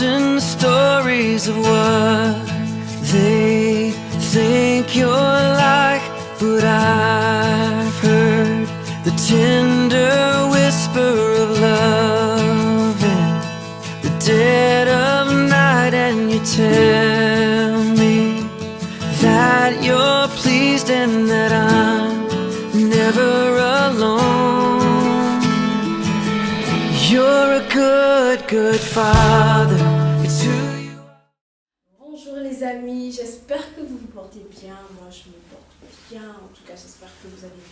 thousand stories of what they think you're like, but I've heard the tender whisper of love in the dead of night, and you tell me that you're pleased and that I'm never alone. You're a good, good father. It's who you are. Bonjour les amis, j'espère que vous vous portez bien. Moi je me porte bien, en tout cas j'espère que vous avez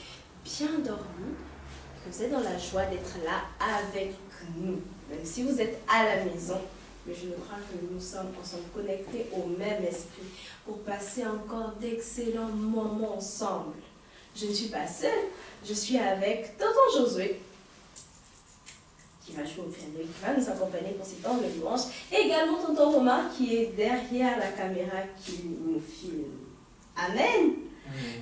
bien dormi, que vous êtes dans la joie d'être là avec nous. Même si vous êtes à la maison, mais je crois que nous sommes ensemble connectés au même esprit pour passer encore d'excellents moments ensemble. Je ne suis pas seule, je suis avec tonton Josué, qui va jouer au piano et qui va nous accompagner pour ces temps de louange. Et également tonton Romain qui est derrière la caméra qui nous filme. Amen.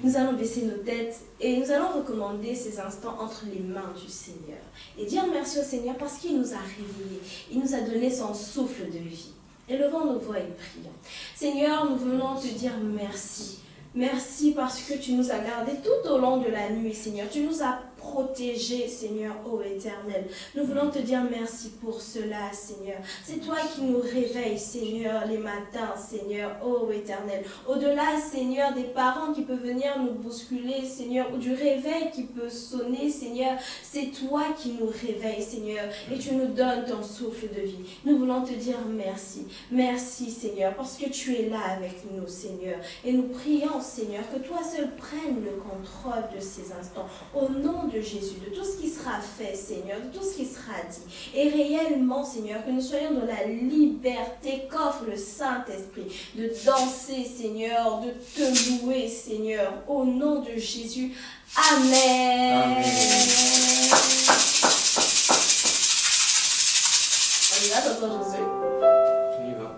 Nous allons baisser nos têtes et nous allons recommander ces instants entre les mains du Seigneur. Et dire merci au Seigneur parce qu'il nous a réveillés. Il nous a donné son souffle de vie. Élevons nos voix et prions. Seigneur, nous venons te dire merci. Merci parce que tu nous as gardés tout au long de la nuit, Seigneur. Tu nous as protégés, Seigneur, ô Éternel. Nous voulons te dire merci pour cela, Seigneur. C'est toi qui nous réveilles, Seigneur, les matins, Seigneur, ô Éternel. Au-delà, Seigneur, des parents qui peuvent venir nous bousculer, Seigneur, ou du réveil qui peut sonner, Seigneur, c'est toi qui nous réveilles, Seigneur, et tu nous donnes ton souffle de vie. Nous voulons te dire merci. Merci, Seigneur, parce que tu es là avec nous, Seigneur. Et nous prions, Seigneur, que toi seul prennes le contrôle de ces instants. Au nom de Jésus, de tout ce qui sera fait, Seigneur, de tout ce qui sera dit. Et réellement, Seigneur, que nous soyons dans la liberté qu'offre le Saint-Esprit de danser, Seigneur, de te louer, Seigneur, au nom de Jésus. Amen. Amen. On y va, tonton Josué? On y va.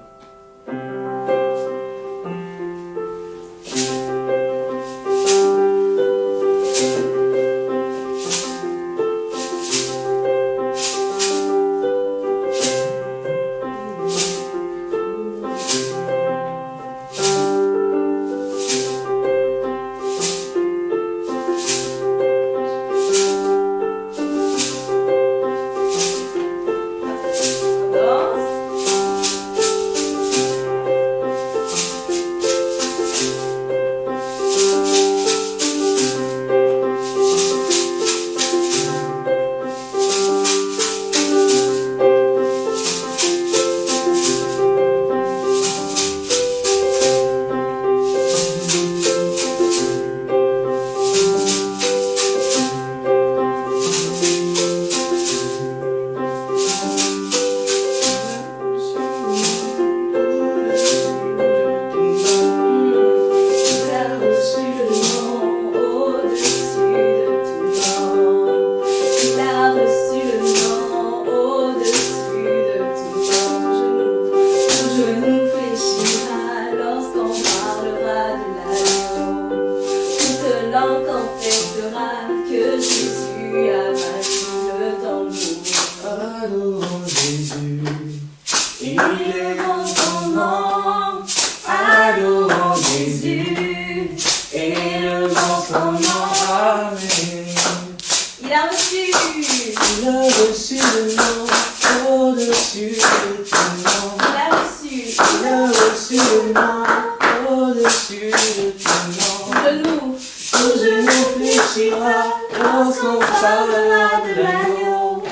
Lorsqu'on parlera de l'agneau,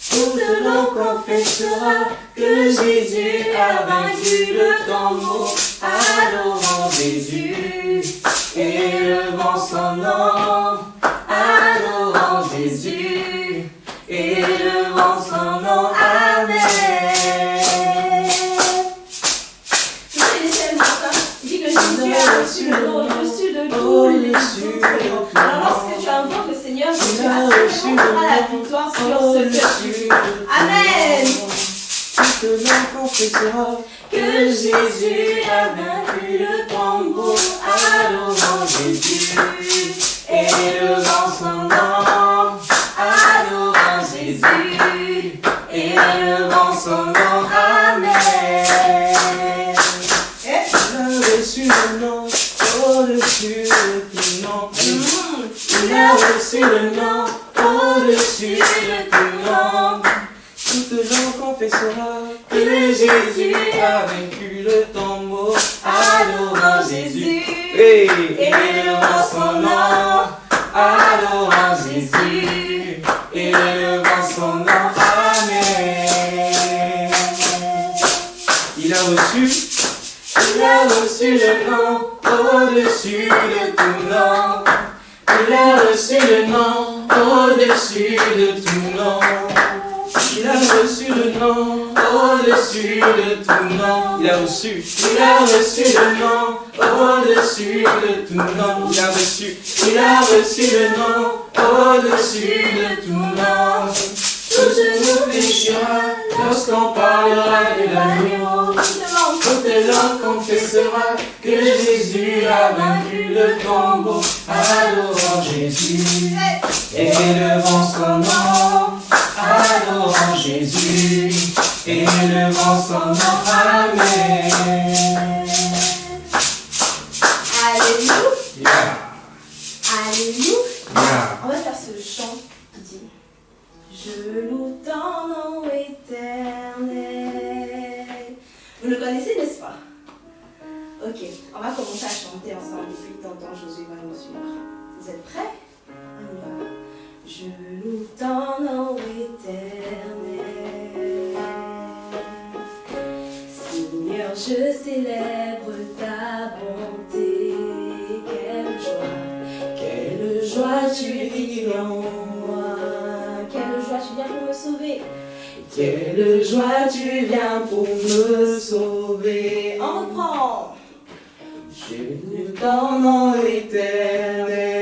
toute langue confessera que Jésus a vaincu le tombeau. Adorons Jésus, élevons son nom. Adorons Jésus, élevons son nom. Amen. Dis que Jésus a reçu le nom au-dessus de tous les noms. Alors lorsque tu invoques le Seigneur, tu as la victoire sur ce cœur. Amen. Toute langue confessera que Jésus a vaincu le tombeau. Adorons Jésus, élevons son nom. Adorons Jésus, élevons son nom. Amen. reçu le nom au-dessus de tout nom. Toute langue confessera que Jésus a vaincu le tombeau. Adorant Jésus et élevant son nom. Adorant Jésus et élevant son nom. Amen. Il a reçu le nom au-dessus de tout nom. Il a reçu le nom au-dessus de tout nom. Il a reçu le nom au-dessus de tout nom. Il a reçu le nom au-dessus de tout nom. Il a reçu le nom au-dessus de tout nom. Tout genou fléchira lorsqu'on parlera de l'agneau. Toute langue confessera que Jésus a vaincu le tombeau. Adorant Jésus et élevant son nom. Adorant Jésus et élevant son nom. Amen. Alléluia. Alléluia. Yeah. On va faire ce chant qui dit je loue ton nom éternel. Vous le connaissez, n'est-ce pas? Ok, on va commencer à chanter ensemble et puis tonton Josué va nous suivre. Vous êtes prêts? On y va. Je loue ton nom éternel. Seigneur, je célèbre ta bonté. Quelle joie tu vis en moi. Quelle joie tu viens pour me sauver. Quelle joie tu viens pour me sauver. On reprend. Je loue ton nom éternel.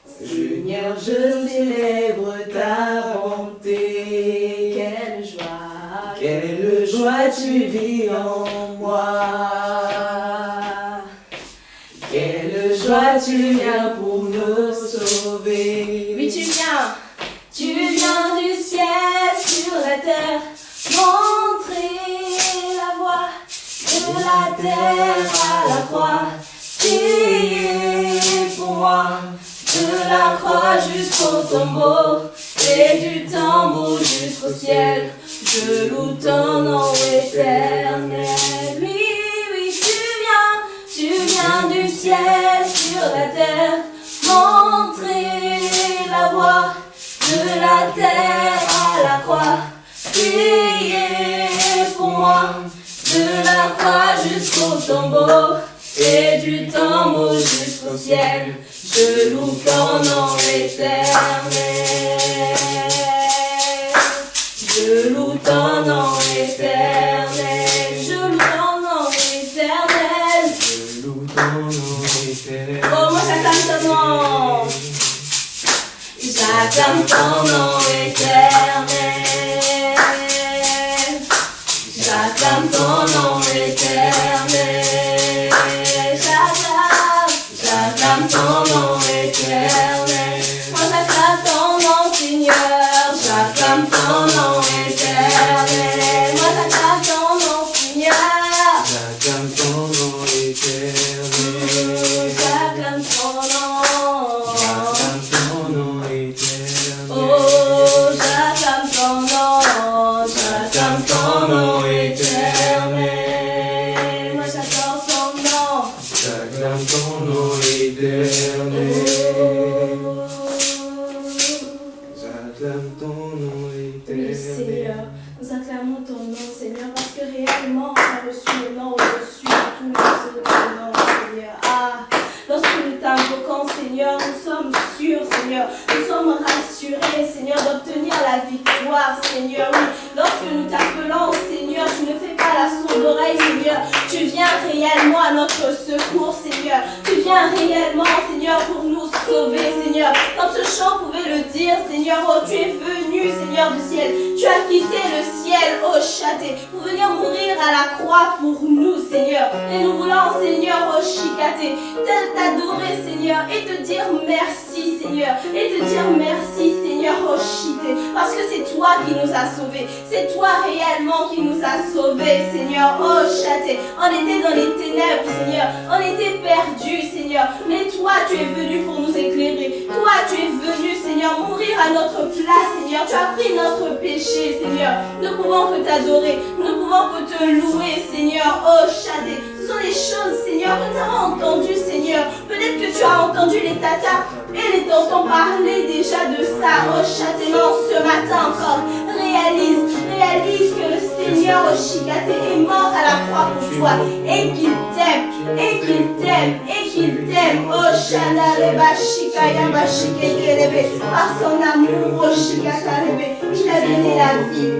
Seigneur, je célèbre ta bonté. Quelle joie tu vis en moi. Quelle joie tu viens pour nous sauver. Oui, tu viens du ciel sur la terre, montrer la voie de la terre à la croix, payer pour moi, de la croix jusqu'au tombeau, et du tombeau jusqu'au ciel, je loue ton nom éternel. Oui, tu viens du ciel sur la terre, montrer la voie de la terre à la croix, payer pour moi, de la croix jusqu'au tombeau, et du tombeau jusqu'au ciel, je loue ton nom éternel. Je loue ton nom éternel. Je loue ton nom éternel. Je loue ton nom éternel. Oh, moi j'acclame ton nom. J'acclame ton nom éternel. J'acclame ton nom éternel. J'acclame ton nom éternel. Moi j'acclame ton nom, Seigneur. J'acclame ton nom éternel. Moi j'acclame ton nom, Seigneur. J'acclame ton nom éternel. J'acclame ton nom. J'acclame ton nom éternel. Oh, j'acclame ton nom. J'acclame ton nom éternel. Moi j'adore ton nom. J'acclame ton nom éternel. J'acclame ton nom Oui, éternel. Seigneur, nous acclamons ton nom, Seigneur, parce que réellement, on a reçu le nom au-dessus de tous les autres noms, Seigneur. Ah, lorsque nous t'invoquons, Seigneur, nous sommes sûrs, Seigneur, nous sommes rassurés, Seigneur, d'obtenir la victoire, Seigneur. Oui, lorsque nous t'appelons, Seigneur, tu ne fais pas la sourde oreille, Seigneur. Tu viens réellement à notre secours, Seigneur. Tu viens réellement, Seigneur, pour nous sauver, Seigneur. Comme ce chant pouvait le dire, Seigneur, oh, tu es venu, Seigneur du ciel. Tu as quitté le ciel, oh châté, pour venir mourir mourir à la croix pour nous, Seigneur. Et nous voulons, Seigneur, Oshikate, t'adorer, Seigneur, et te dire merci, Seigneur. Et te dire merci, Seigneur, Oshite, parce que c'est toi qui nous as sauvés. C'est toi réellement qui nous as sauvés, Seigneur. Oshate, on était dans les ténèbres, Seigneur. On était perdus, Seigneur. Mais toi, tu es venu pour nous éclairer. Toi, tu es venu, Seigneur, mourir à notre place, Seigneur. Tu as pris notre péché, Seigneur. Nous ne pouvons que t'adorer. Nous ne pouvons que te louer, Seigneur. Oh, Shadé. Ce sont des choses, Seigneur, que nous avons entendues, Seigneur. Peut-être que tu as entendu les tatas et les tontons parler déjà de ça. Oh, Shadé, non, ce matin encore. Réalise que le Seigneur, oh, Shikate, est mort à la croix pour toi. Et qu'il t'aime. Et qu'il t'aime. Et qu'il t'aime. Oh, Shadé, Bashikaya, Bashiketelebe. Par son amour, oh, Shikatalebe. Il a donné la vie.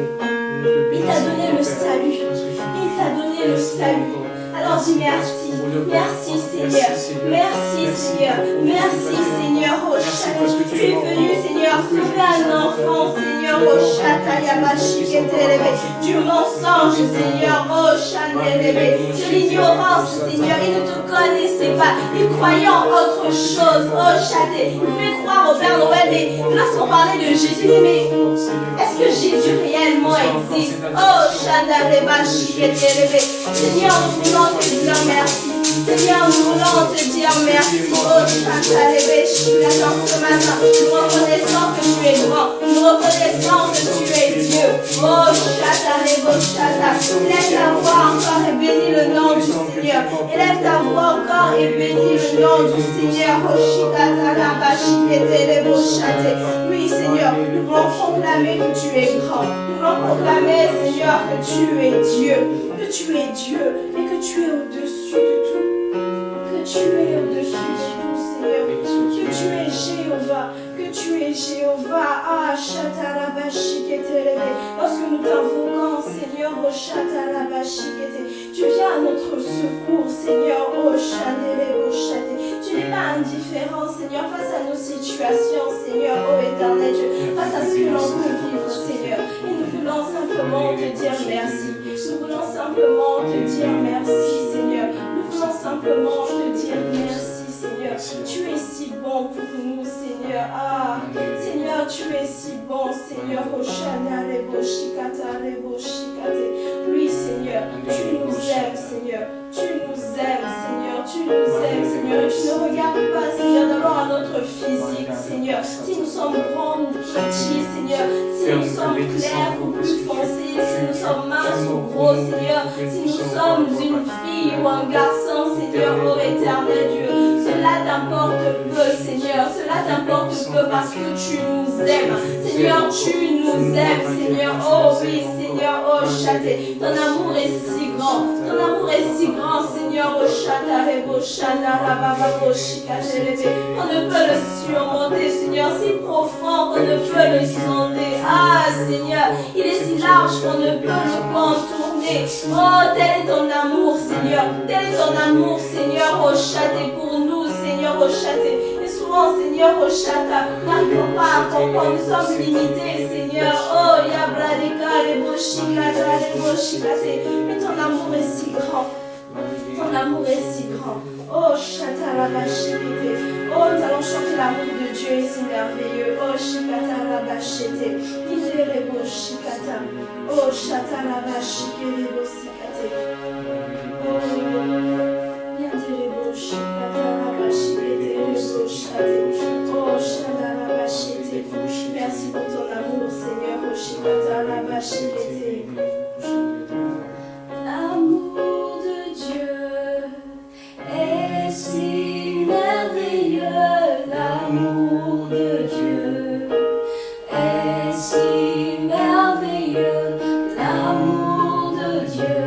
Il t'a donné le salut. Il t'a donné le salut. Alors dis merci. Merci Seigneur. Merci Seigneur. Merci Seigneur. Oh Chata. Tu es venu Seigneur sauver un enfant Seigneur. Oh Chata Yamashiketelebe. Du mensonge Seigneur. Oh Chanelebe. De l'ignorance Seigneur. Ils ne te connaissaient pas. Ils croyaient en autre chose. Oh Chata. Ils pouvaient croire au Père Noël. Mais lorsqu'on parlait de Jésus, mais est-ce que Jésus réellement existe? Oh Chata Yamashiketelebe. Seigneur, nous voulons te dire merci. Seigneur, nous voulons te dire merci. Oh, Chantalebe, Chikatan, ce matin. Nous reconnaissons que tu es grand. Nous reconnaissons que tu es Dieu. Oh, Chantalebe, Chata. Élève ta voix encore et bénis le nom du Seigneur. Élève ta voix encore et bénis le nom du Seigneur. Oh, Chikatalaba, Chiketelebo, Chate. Oui, Seigneur, nous voulons proclamer que tu es grand. Nous voulons proclamer, Seigneur, que tu es Dieu. Que tu es Dieu et que tu es au-dessus de tout. Que tu es au-dessus de tout, Seigneur. Que tu es Jéhovah. Que tu es Jéhovah. Ah, Chatarabashiketelebe. Lorsque nous t'invoquons, Seigneur, oh Chatarabashikete, tu viens à notre secours, Seigneur, oh Chanelebo Chate. Tu n'es pas indifférent, Seigneur, face à nos situations, Seigneur, oh éternel Dieu, face à ce que l'on peut vivre, Seigneur. Et nous voulons simplement te dire merci. Nous voulons simplement te dire merci, Seigneur. Nous voulons simplement te dire merci, Seigneur. Tu es si bon pour nous, Seigneur. Ah, Seigneur, tu es si bon, Seigneur. Oshana, Rebo, Shikata, Rebo, Shikate. Oui, Seigneur, tu nous aimes, Seigneur. Tu nous aimes, Seigneur. Tu nous aimes, Seigneur. Et tu ne regardes pas, Seigneur, d'abord à notre physique, Seigneur. Si nous sommes grands ou petits, Seigneur. Si nous sommes clairs ou plus foncés. Si nous sommes minces ou gros, Seigneur. Si nous sommes une fille ou un garçon, Seigneur, ô éternel Dieu. Cela t'importe peu, Seigneur. Cela t'importe peu parce que tu nous aimes. Seigneur, tu nous aimes, Seigneur. Oh oui, Seigneur, oh Chate. Ton amour est si grand. Ton amour est si grand, Seigneur, oh Chata, Rebo, Shana, Rababa, Chikatelebe. On ne peut le surmonter, Seigneur, si profond qu'on ne peut le sonder. Ah, Seigneur, il est si large qu'on ne peut le contourner. Oh, tel est ton amour, Seigneur. Tel est ton amour, Seigneur, oh Chate, pour nous, Seigneur, oh Chate. Et souvent, Seigneur, oh Chata, n'arrivons pas à comprendre, nous sommes limités, Seigneur. Oh, Yabradeka, les Boshikata, les Boshikate. Mais ton amour est si grand. Ton amour est si grand. Oh, Chata, la Bashikete. Oh, nous allons chanter l'amour de Dieu est si merveilleux. Oh, Shikata, la Bashete. Idere Boshikata. Oh, Chata, la Bashikete, les Boshikate. Oh, Yadere Boshikata, la Bashikete, les Boshikate. Oh, Chata, la Bashete. Merci pour ton amour, Seigneur. Oh, Shikata, la Bashikete. L'amour de Dieu est si merveilleux. L'amour de Dieu est si merveilleux. L'amour de Dieu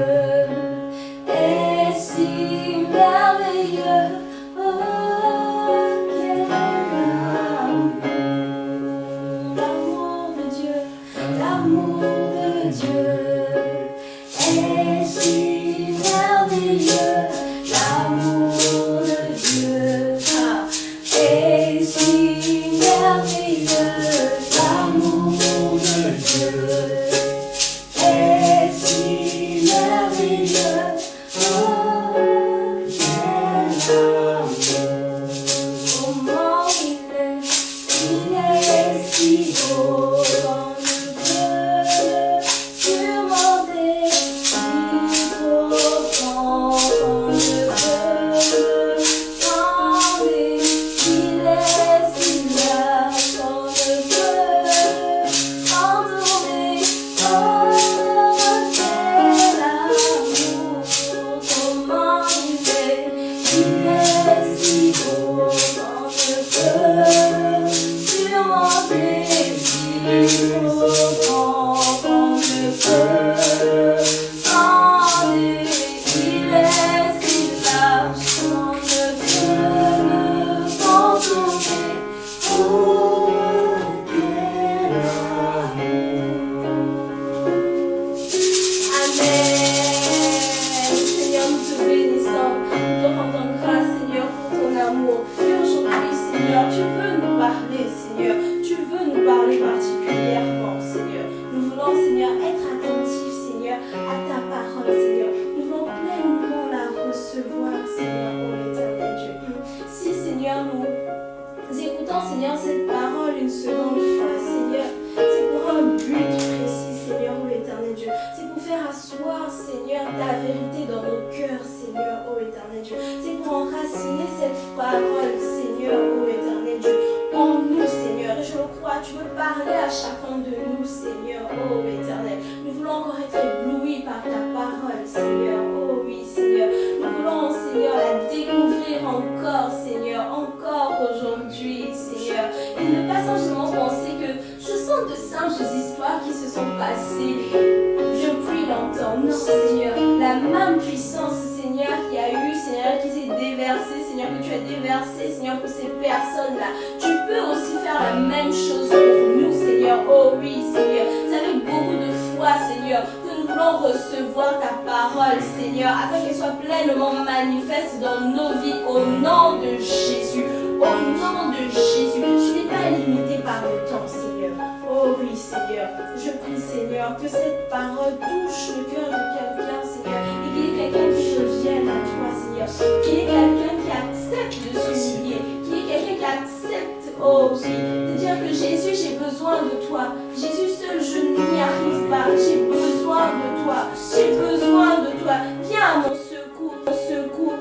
asseoir, Seigneur, ta vérité dans nos cœurs, Seigneur, ô éternel Dieu. C'est pour enraciner cette parole, Seigneur, ô éternel Dieu, en nous, Seigneur. Et je le crois, tu veux parler à chacun de nous, Seigneur, ô éternel. Nous voulons encore être éblouis par ta parole, Seigneur, oh oui, Seigneur. Nous voulons, Seigneur, la découvrir encore, Seigneur, encore aujourd'hui, Seigneur. Et ne pas simplement penser que ce sont de simples histoires qui se sont passées depuis longtemps. Non, Seigneur, la même puissance, Seigneur, qui a eu, Seigneur, qui s'est déversée, Seigneur, que tu as déversé, Seigneur, pour ces personnes-là. Tu peux aussi faire la même chose pour nous, Seigneur. Oh oui, Seigneur. C'est avec beaucoup de foi, Seigneur, que nous voulons recevoir ta parole, Seigneur, afin qu'elle soit pleinement manifeste dans nos vies, au nom de Jésus. Au nom de Jésus. Tu n'es pas limité par le temps, Seigneur. Oh oui, Seigneur. Je prie, Seigneur, que cette parole touche le cœur de quelqu'un, Seigneur, et qu'il y ait quelqu'un qui revienne à toi, Seigneur. Qu'il y ait quelqu'un qui accepte de s'humilier. Qu'il y ait quelqu'un qui accepte, oh oui, de dire que Jésus, j'ai besoin de toi. Jésus seul, je n'y arrive pas. J'ai besoin de toi. J'ai besoin de toi. Viens à mon secours,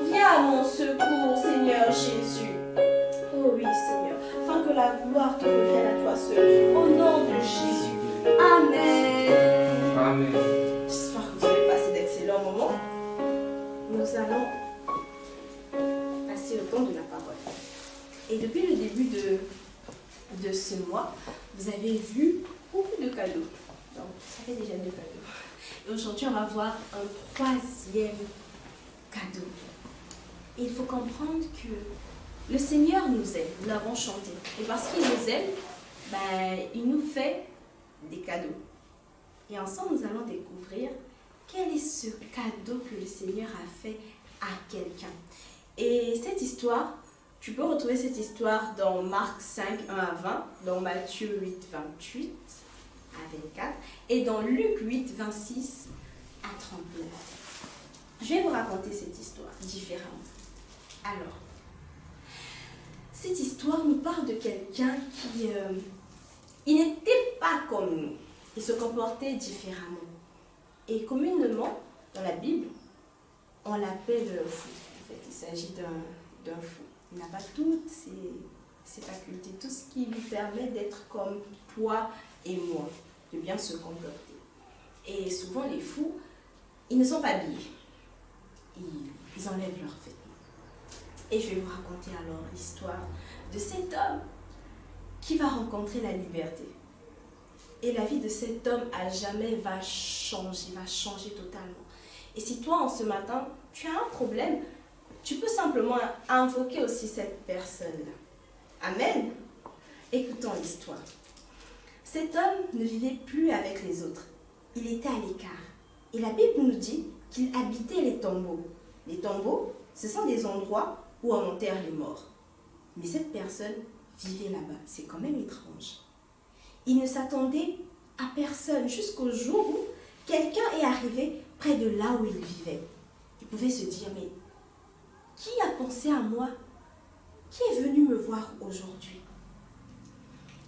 viens à mon secours, Seigneur Jésus. Oh oui, Seigneur, afin que la gloire te revienne à toi seul. Au nom de Jésus. Amen. Amen. J'espère que vous avez passé d'excellents moments. Nous allons passer au temps de la parole. Et depuis le début de ce mois, vous avez vu beaucoup de cadeaux. Donc, ça fait déjà 2 cadeaux. Et aujourd'hui, on va voir un 3e cadeau. Et il faut comprendre que le Seigneur nous aime. Nous l'avons chanté. Et parce qu'il nous aime, il nous fait des cadeaux. Et ensemble, nous allons découvrir quel est ce cadeau que le Seigneur a fait à quelqu'un. Et cette histoire, tu peux retrouver cette histoire dans Marc 5, 1 à 20, dans Matthieu 8, 28 à 24 et dans Luc 8, 26 à 39. Je vais vous raconter cette histoire différemment. Alors, cette histoire nous parle de quelqu'un qui il n'était pas comme nous. Il se comportait différemment. Et communément, dans la Bible, on l'appelle fou. En fait, il s'agit d'un fou. Il n'a pas toutes ses facultés, tout ce qui lui permet d'être comme toi et moi, de bien se comporter. Et souvent, les fous, ils ne sont pas habillés. Ils enlèvent leurs vêtements. Et je vais vous raconter alors l'histoire de cet homme qui va rencontrer la liberté. Et la vie de cet homme à jamais va changer totalement. Et si toi, en ce matin, tu as un problème, tu peux simplement invoquer aussi cette personne-là. Amen. Écoutons l'histoire. Cet homme ne vivait plus avec les autres. Il était à l'écart. Et la Bible nous dit qu'il habitait les tombeaux. Les tombeaux, ce sont des endroits où on enterre les morts. Mais cette personne vivait là-bas. C'est quand même étrange. Il ne s'attendait à personne jusqu'au jour où quelqu'un est arrivé près de là où il vivait. Il pouvait se dire, mais qui a pensé à moi? Qui est venu me voir aujourd'hui?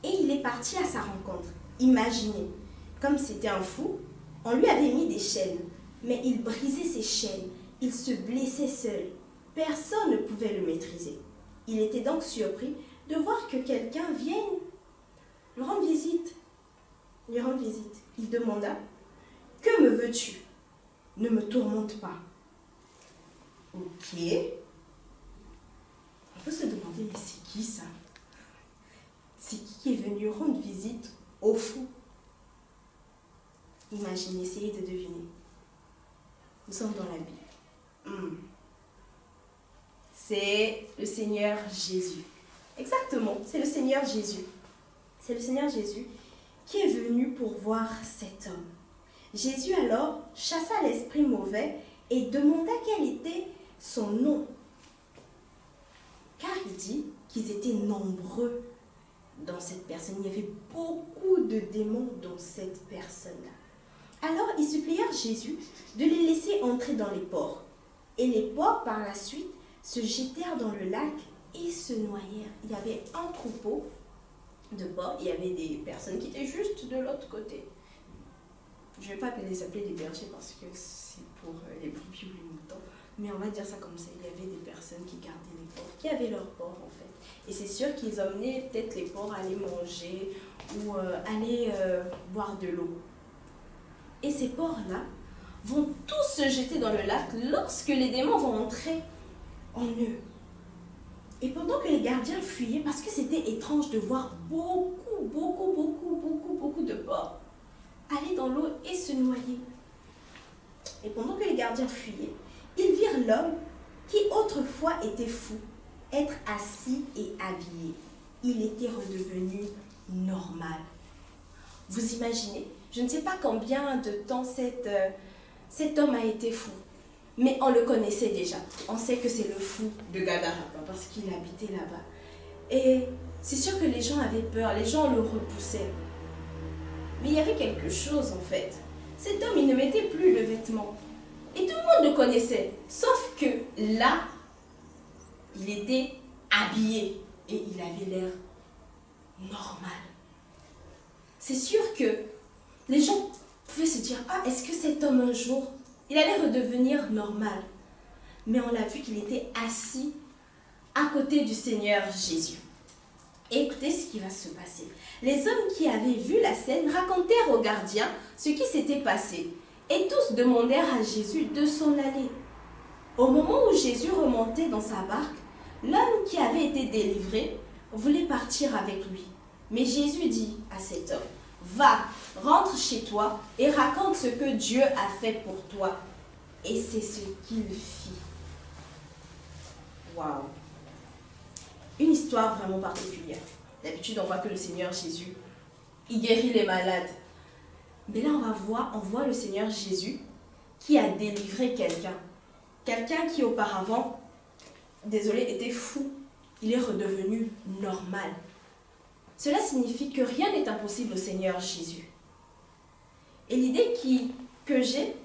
Et il est parti à sa rencontre. Imaginez, comme c'était un fou, on lui avait mis des chaînes, mais il brisait ses chaînes, il se blessait seul. Personne ne pouvait le maîtriser. Il était donc surpris de voir que quelqu'un vienne lui rendre visite. Il demanda, « Que me veux-tu? Ne me tourmente pas. » Ok. On peut se demander, mais c'est qui ça? C'est qui est venu rendre visite au fou? Imaginez, essayez de deviner. Nous sommes dans la Bible. C'est le Seigneur Jésus. Exactement, c'est le Seigneur Jésus. C'est le Seigneur Jésus qui est venu pour voir cet homme. Jésus alors chassa l'esprit mauvais et demanda quel était son nom. Car il dit qu'ils étaient nombreux dans cette personne. Il y avait beaucoup de démons dans cette personne-là. Alors ils supplièrent Jésus de les laisser entrer dans les porcs. Et les porcs par la suite se jetèrent dans le lac et se noyèrent. Il y avait un troupeau de porcs, il y avait des personnes qui étaient juste de l'autre côté. Je ne vais pas les appeler des bergers parce que c'est pour les brebis ou les moutons, mais on va dire ça comme ça. Il y avait des personnes qui gardaient les porcs, qui avaient leurs porcs en fait. Et c'est sûr qu'ils emmenaient peut-être les porcs aller manger ou aller boire de l'eau. Et ces porcs-là vont tous se jeter dans le lac lorsque les démons vont entrer en eux. Et pendant que les gardiens fuyaient, parce que c'était étrange de voir beaucoup de porcs aller dans l'eau et se noyer. Et pendant que les gardiens fuyaient, ils virent l'homme qui autrefois était fou, être assis et habillé. Il était redevenu normal. Vous imaginez, je ne sais pas combien de temps cet homme a été fou, mais on le connaissait déjà. On sait que c'est le fou de Gadara parce qu'il habitait là-bas. Et c'est sûr que les gens avaient peur, les gens le repoussaient. Mais il y avait quelque chose en fait. Cet homme, il ne mettait plus de vêtements. Et tout le monde le connaissait. Sauf que là, il était habillé et il avait l'air normal. C'est sûr que les gens pouvaient se dire, ah, est-ce que cet homme un jour, il allait redevenir normal? Mais on l'a vu qu'il était assis à côté du Seigneur Jésus. Et écoutez ce qui va se passer. Les hommes qui avaient vu la scène racontèrent aux gardiens ce qui s'était passé. Et tous demandèrent à Jésus de s'en aller. Au moment où Jésus remontait dans sa barque, l'homme qui avait été délivré voulait partir avec lui. Mais Jésus dit à cet homme, va, rentre chez toi et raconte ce que Dieu a fait pour toi. Et c'est ce qu'il fit. Waouh! Une histoire vraiment particulière. D'habitude, on voit que le Seigneur Jésus, il guérit les malades. Mais là, on voit le Seigneur Jésus qui a délivré quelqu'un. Quelqu'un qui auparavant, désolé, était fou. Il est redevenu normal. Cela signifie que rien n'est impossible au Seigneur Jésus. Et l'idée que j'ai,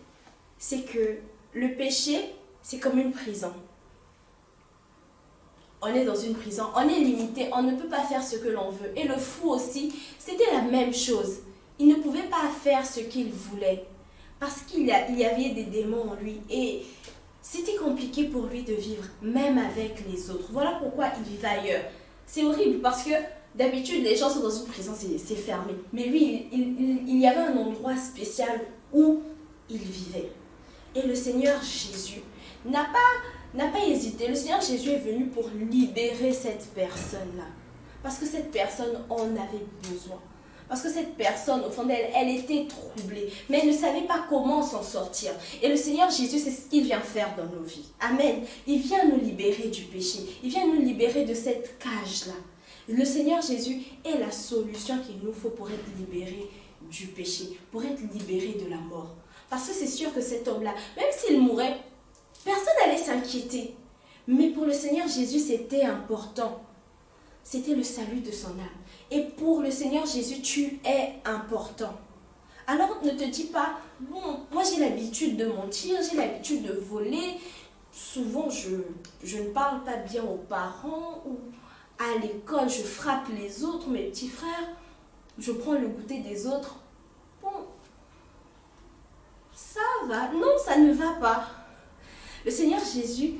c'est que le péché, c'est comme une prison. On est dans une prison, on est limité, on ne peut pas faire ce que l'on veut. Et le fou aussi, c'était la même chose. Il ne pouvait pas faire ce qu'il voulait parce qu'il y avait des démons en lui et c'était compliqué pour lui de vivre, même avec les autres. Voilà pourquoi il vivait ailleurs. C'est horrible parce que d'habitude, les gens sont dans une prison, c'est fermé. Mais lui, il y avait un endroit spécial où il vivait. Et le Seigneur Jésus n'a pas hésité. Le Seigneur Jésus est venu pour libérer cette personne-là. Parce que cette personne en avait besoin. Parce que cette personne, au fond d'elle, elle était troublée. Mais elle ne savait pas comment s'en sortir. Et le Seigneur Jésus, c'est ce qu'il vient faire dans nos vies. Amen. Il vient nous libérer du péché. Il vient nous libérer de cette cage-là. Le Seigneur Jésus est la solution qu'il nous faut pour être libéré du péché. Pour être libéré de la mort. Parce que c'est sûr que cet homme-là, même s'il mourait, personne n'allait s'inquiéter. Mais pour le Seigneur Jésus, c'était important. C'était le salut de son âme. Et pour le Seigneur Jésus, tu es important. Alors ne te dis pas, bon, moi j'ai l'habitude de mentir, j'ai l'habitude de voler. Souvent, je ne parle pas bien aux parents ou à l'école, je frappe les autres, mes petits frères. Je prends le goûter des autres. Bon, ça va. Non, ça ne va pas. Le Seigneur Jésus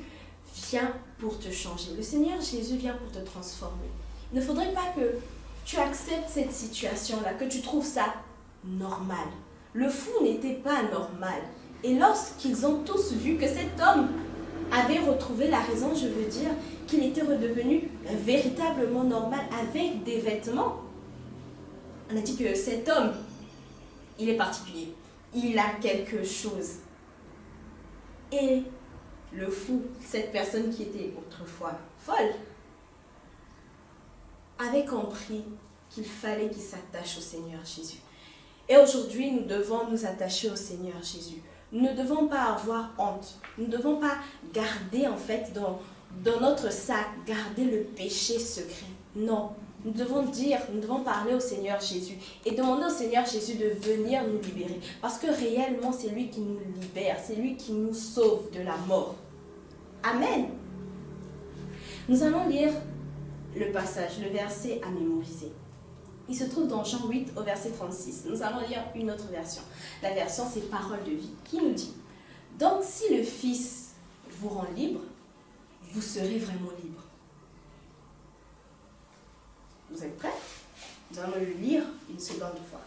vient pour te changer. Le Seigneur Jésus vient pour te transformer. Il ne faudrait pas que tu acceptes cette situation-là, que tu trouves ça normal. Le fou n'était pas normal. Et lorsqu'ils ont tous vu que cet homme avait retrouvé la raison, je veux dire, qu'il était redevenu véritablement normal avec des vêtements, on a dit que cet homme, il est particulier. Il a quelque chose. Et le fou, cette personne qui était autrefois folle, avait compris qu'il fallait qu'il s'attache au Seigneur Jésus. Et aujourd'hui, nous devons nous attacher au Seigneur Jésus. Nous ne devons pas avoir honte. Nous ne devons pas garder en fait dans notre sac, garder le péché secret. Non, nous devons parler au Seigneur Jésus et demander au Seigneur Jésus de venir nous libérer. Parce que réellement, c'est lui qui nous libère, c'est lui qui nous sauve de la mort. Amen. Nous allons lire le passage, le verset à mémoriser. Il se trouve dans Jean 8 au verset 36. Nous allons lire une autre version. La version, c'est Parole de vie, qui nous dit « Donc si le Fils vous rend libre, vous serez vraiment libre. » Vous êtes prêts? Nous allons le lire une seconde fois.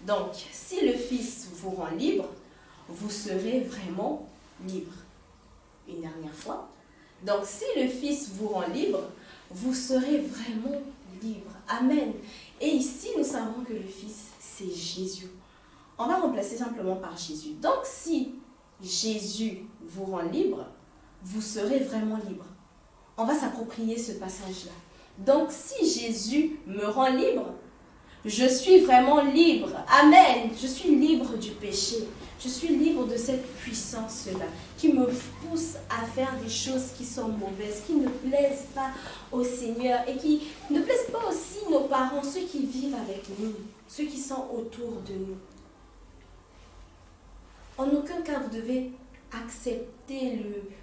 Donc, si le Fils vous rend libre, vous serez vraiment libre. Une dernière fois. Donc, si le Fils vous rend libre, vous serez vraiment libre. Amen. Et ici, nous savons que le Fils, c'est Jésus. On va remplacer simplement par Jésus. Donc, si Jésus vous rend libre, vous serez vraiment libre. On va s'approprier ce passage-là. Donc, si Jésus me rend libre, je suis vraiment libre. Amen. Je suis libre du péché. Je suis libre de cette puissance-là qui me pousse à faire des choses qui sont mauvaises, qui ne plaisent pas au Seigneur et qui ne plaisent pas aussi nos parents, ceux qui vivent avec nous, ceux qui sont autour de nous. En aucun cas, vous devez accepter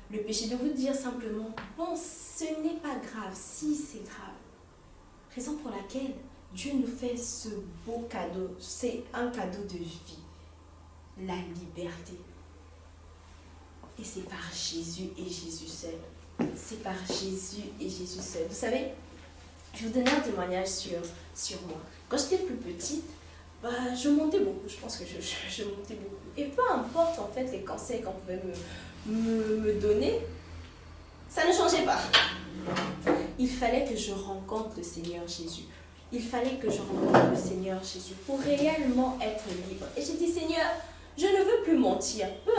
le péché, de vous dire simplement, bon, ce n'est pas grave, si c'est grave. Raison pour laquelle Dieu nous fait ce beau cadeau, c'est un cadeau de vie, la liberté. Et c'est par Jésus et Jésus seul. C'est par Jésus et Jésus seul. Vous savez, je vais vous donner un témoignage sur moi. Quand j'étais plus petite, je montais beaucoup, je pense que je montais beaucoup. Et peu importe en fait les conseils qu'on pouvait me donner, ça ne changeait pas. Il fallait que je rencontre le Seigneur Jésus. Il fallait que je rencontre le Seigneur Jésus pour réellement être libre. Et j'ai dit, Seigneur, je ne veux plus mentir, peu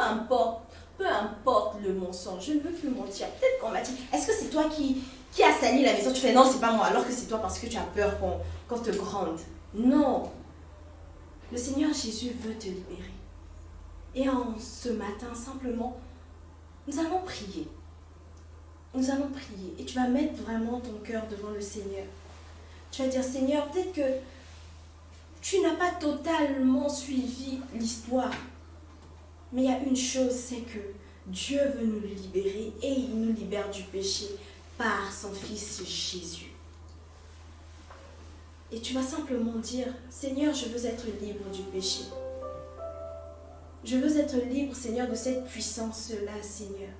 importe le mensonge, je ne veux plus mentir. Peut-être qu'on m'a dit, est-ce que c'est toi qui a sali la maison? Tu fais, non, c'est pas moi, alors que c'est toi parce que tu as peur qu'on te gronde. Non. Le Seigneur Jésus veut te libérer. Et en ce matin, simplement, nous allons prier. Nous allons prier. Et tu vas mettre vraiment ton cœur devant le Seigneur. Tu vas dire, Seigneur, peut-être que tu n'as pas totalement suivi l'histoire. Mais il y a une chose, c'est que Dieu veut nous libérer et il nous libère du péché par son Fils Jésus. Et tu vas simplement dire, Seigneur, je veux être libre du péché. Je veux être libre, Seigneur, de cette puissance-là, Seigneur.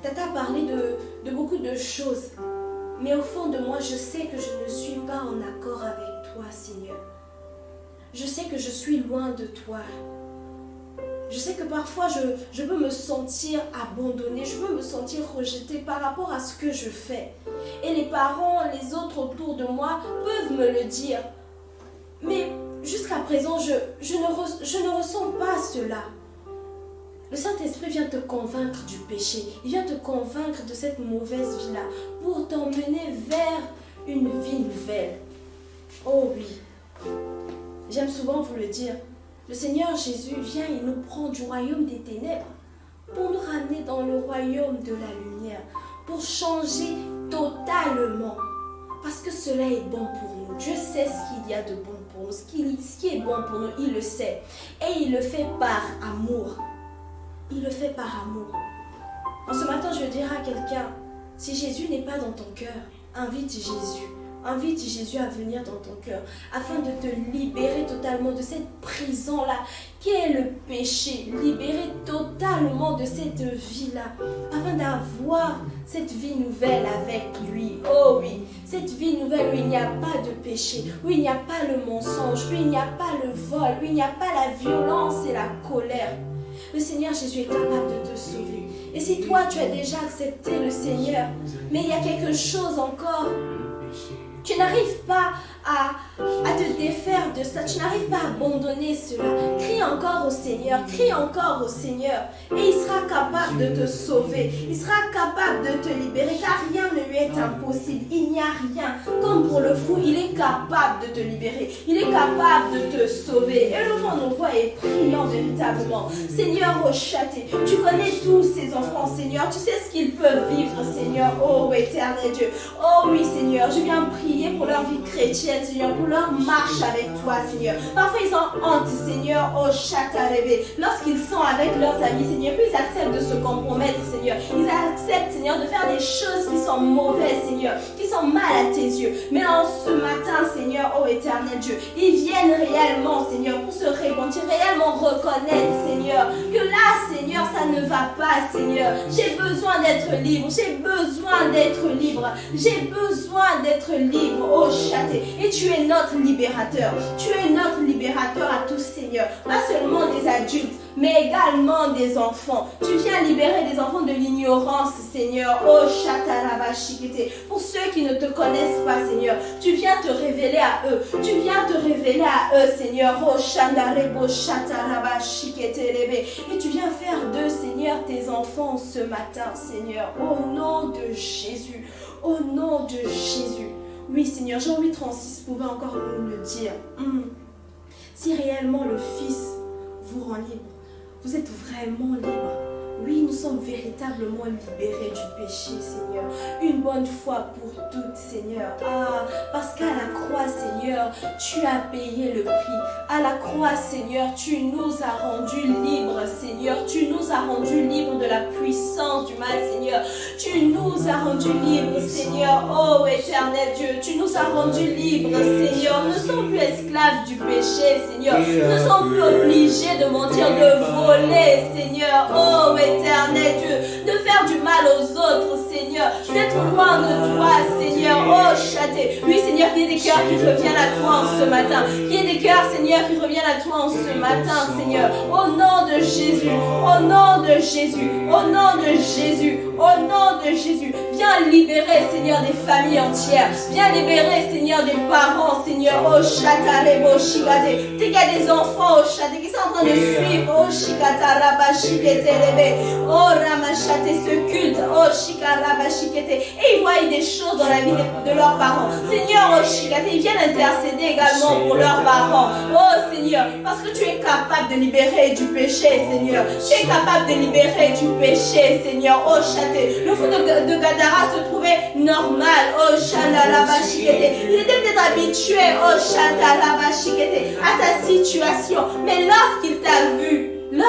Tata a parlé de beaucoup de choses. Mais au fond de moi, je sais que je ne suis pas en accord avec toi, Seigneur. Je sais que je suis loin de toi. Je sais que parfois, je peux me sentir abandonnée, je peux me sentir rejetée par rapport à ce que je fais. Et les parents, les autres autour de moi peuvent me le dire. Mais jusqu'à présent, je ne ressens pas cela. Le Saint-Esprit vient te convaincre du péché. Il vient te convaincre de cette mauvaise vie-là pour t'emmener vers une vie nouvelle. Oh oui. J'aime souvent vous le dire. Le Seigneur Jésus vient et nous prend du royaume des ténèbres pour nous ramener dans le royaume de la lumière, pour changer totalement. Parce que cela est bon pour nous. Dieu sait ce qu'il y a de bon pour nous. Ce qui est bon pour nous, il le sait. Et il le fait par amour. Il le fait par amour. En ce matin, je dirais à quelqu'un, si Jésus n'est pas dans ton cœur, invite Jésus. Invite Jésus à venir dans ton cœur afin de te libérer totalement de cette prison-là qui est le péché. Libérer totalement de cette vie-là afin d'avoir cette vie nouvelle avec lui. Oh oui, cette vie nouvelle où il n'y a pas de péché, où il n'y a pas le mensonge, où il n'y a pas le vol, où il n'y a pas la violence et la colère. Le Seigneur Jésus est capable de te sauver. Et si toi, tu as déjà accepté le Seigneur, mais il y a quelque chose encore, tu n'arrives pas à te défaire de ça, tu n'arrives pas à abandonner cela. Crie encore au Seigneur, crie encore au Seigneur. Et il sera capable de te sauver, il sera capable de te libérer, car rien ne lui est impossible. Il n'y a rien. Comme pour le fou, il est capable de te libérer, il est capable de te sauver. Élevons nos voix et prions véritablement. Seigneur, Rochaté, tu connais tous ces enfants, Seigneur, tu sais ce qu'ils peuvent vivre, Seigneur. Oh éternel Dieu, oh oui Seigneur, je viens prier pour leur vie chrétienne. tiennent, Seigneur, pour leur marche avec toi, Seigneur. Parfois, ils ont honte, Seigneur, oh chatarébé. Lorsqu'ils sont avec leurs amis, Seigneur, puis ils acceptent de se compromettre, Seigneur. Ils acceptent, Seigneur, de faire des choses qui sont mauvaises, Seigneur, qui sont mal à tes yeux. Mais en ce matin, Seigneur, oh éternel Dieu, ils viennent réellement, Seigneur, pour se repentir, réellement reconnaître, Seigneur, que là, Seigneur, ça ne va pas, Seigneur. J'ai besoin d'être libre, j'ai besoin d'être libre, j'ai besoin d'être libre, oh chaté. Et tu es notre libérateur, tu es notre libérateur à tous, Seigneur. Pas seulement des adultes, mais également des enfants. Tu viens libérer des enfants de l'ignorance, Seigneur. Oh chatarabashikete. Pour ceux qui ne te connaissent pas, Seigneur, tu viens te révéler à eux. Tu viens te révéler à eux, Seigneur. Oh chandarebo chatarabashikete lebe. Et tu viens faire d'eux, Seigneur, tes enfants ce matin, Seigneur. Au nom de Jésus. Au nom de Jésus. Oui, Seigneur, Jean 8,36 pouvait encore nous le dire. Si réellement le Fils vous rend libre, vous êtes vraiment libre. Oui, nous sommes véritablement libérés du péché, Seigneur. Une bonne fois pour toutes, Seigneur. Ah, parce qu'à la croix, Seigneur, tu as payé le prix. À la croix, Seigneur, tu nous as rendus libres, Seigneur. Tu nous as rendus libres de la puissance du mal, Seigneur. Tu nous as rendus libres, Seigneur. Oh, éternel Dieu, tu nous as rendus libres, Seigneur. Nous ne sommes plus esclaves du péché, Seigneur. Nous ne sommes plus obligés de mentir, de voler, Seigneur. Oh, éternel Dieu, de faire du mal aux autres, Seigneur, d'être loin de toi, Seigneur. Oh, chaté. Oui, Seigneur, qu'il y ait des cœurs qui reviennent à toi en ce matin. Qu'il y ait des cœurs, Seigneur, qui reviennent à toi en ce matin, Seigneur. Au nom de Jésus, au nom de Jésus, au nom de Jésus, au nom de Jésus. Viens libérer, Seigneur, des familles entières. Viens libérer, Seigneur, des parents, Seigneur. Oh, chatarebo shikate. Dès qu'il y a des enfants, oh, chaté, qui sont en train de suivre, oh, shikata rabashikete lebe. Oh, ramachate, ce culte, oh, shikarabashikete. Et ils voient des choses dans la vie de leurs parents. Seigneur, oh, shikate, ils viennent intercéder également pour leurs parents. Oh, Seigneur, parce que tu es capable de libérer du péché, Seigneur. Tu es capable de libérer du péché, Seigneur. Oh, chaté. Le fou de Gadara se trouvait normal. Oh, shalarabashikete. Il était peut-être habitué, oh, shalarabashikete, à sa situation. Mais lorsqu'il t'a vu, oh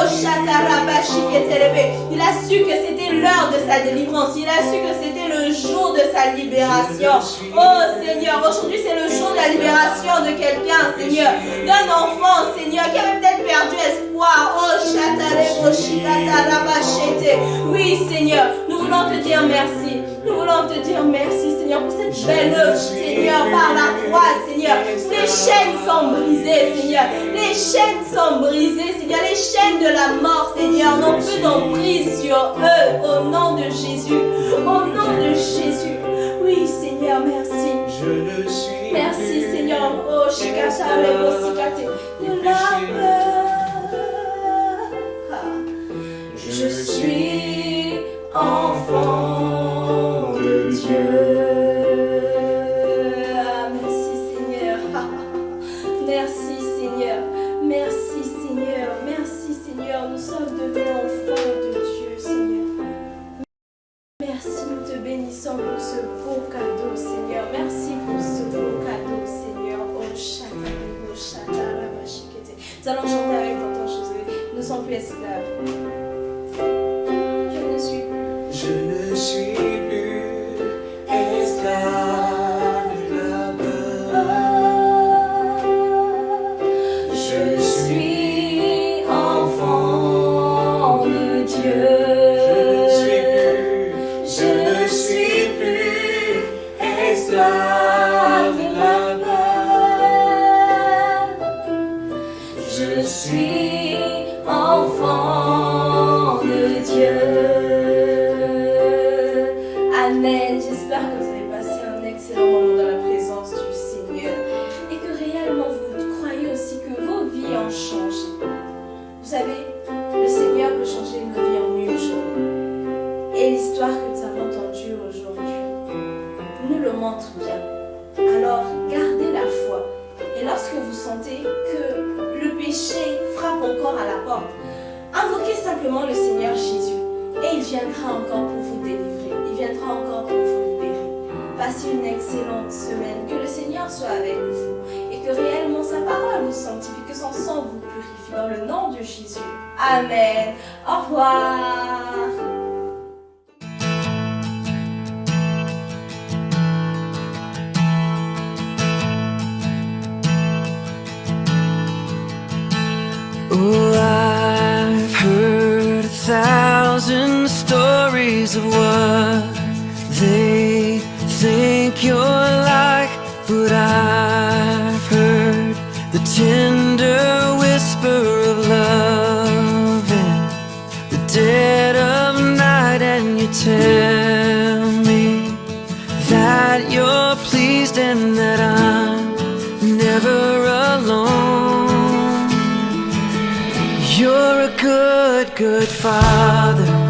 chatarabashiketelebe, il a su que c'était l'heure de sa délivrance, il a su que c'était le jour de sa libération. Oh Seigneur, aujourd'hui c'est le jour de la libération de quelqu'un, Seigneur, d'un enfant, Seigneur, qui avait peut-être perdu espoir. Oh chatarebo shikatarabashete. Oui Seigneur, nous voulons te dire merci. Nous voulons te dire merci, Seigneur, pour cette belle œuvre, Seigneur, par la croix, Seigneur. Les chaînes sont brisées, Seigneur. Les chaînes sont brisées, Seigneur. Les chaînes de la mort, Seigneur, n'ont plus d'emprise sur eux. Au nom de Jésus. Au nom de Jésus. Oui, Seigneur, merci. Je ne suis merci, Seigneur. Oh, shikata rebosikate. De la peur. Je suis enfant de Dieu. Ah, merci Seigneur. Merci Seigneur. Merci Seigneur. Merci Seigneur. Nous sommes devenus enfants de Dieu, Seigneur. Merci, nous te bénissons pour ce beau cadeau, Seigneur. Merci pour ce beau cadeau, Seigneur. Oh, chatarebo, chatarabashikete. Nous allons chanter avec tonton Josué. Nous ne sommes plus esclaves. Je ne suis plus esclave de la peur. Je suis enfant de Dieu. Je ne suis plus esclave de la peur. Je suis enfant de Dieu. Amen. J'espère que vous avez passé un excellent moment dans la présence du Seigneur et que réellement vous croyez aussi que vos vies ont changé. Vous savez, le Seigneur peut changer nos vies en une journée. Et l'histoire que nous avons entendue aujourd'hui nous le montre bien. Alors, gardez la foi. Et lorsque vous sentez que le péché frappe encore à la porte, invoquez simplement le Seigneur Jésus et il viendra encore pour vous délivrer. Il viendra encore pour vous libérer. Passez une excellente semaine. Que le Seigneur soit avec vous et que réellement sa parole vous sanctifie, que son sang vous purifie dans le nom de Jésus. Amen. Au revoir. Oh, I've heard 1,000 stories of what they think you're like, but I've heard the tender whisper of love in the dead of night, and you tell me that you're pleased and that I'm never alone. You're a good, good father.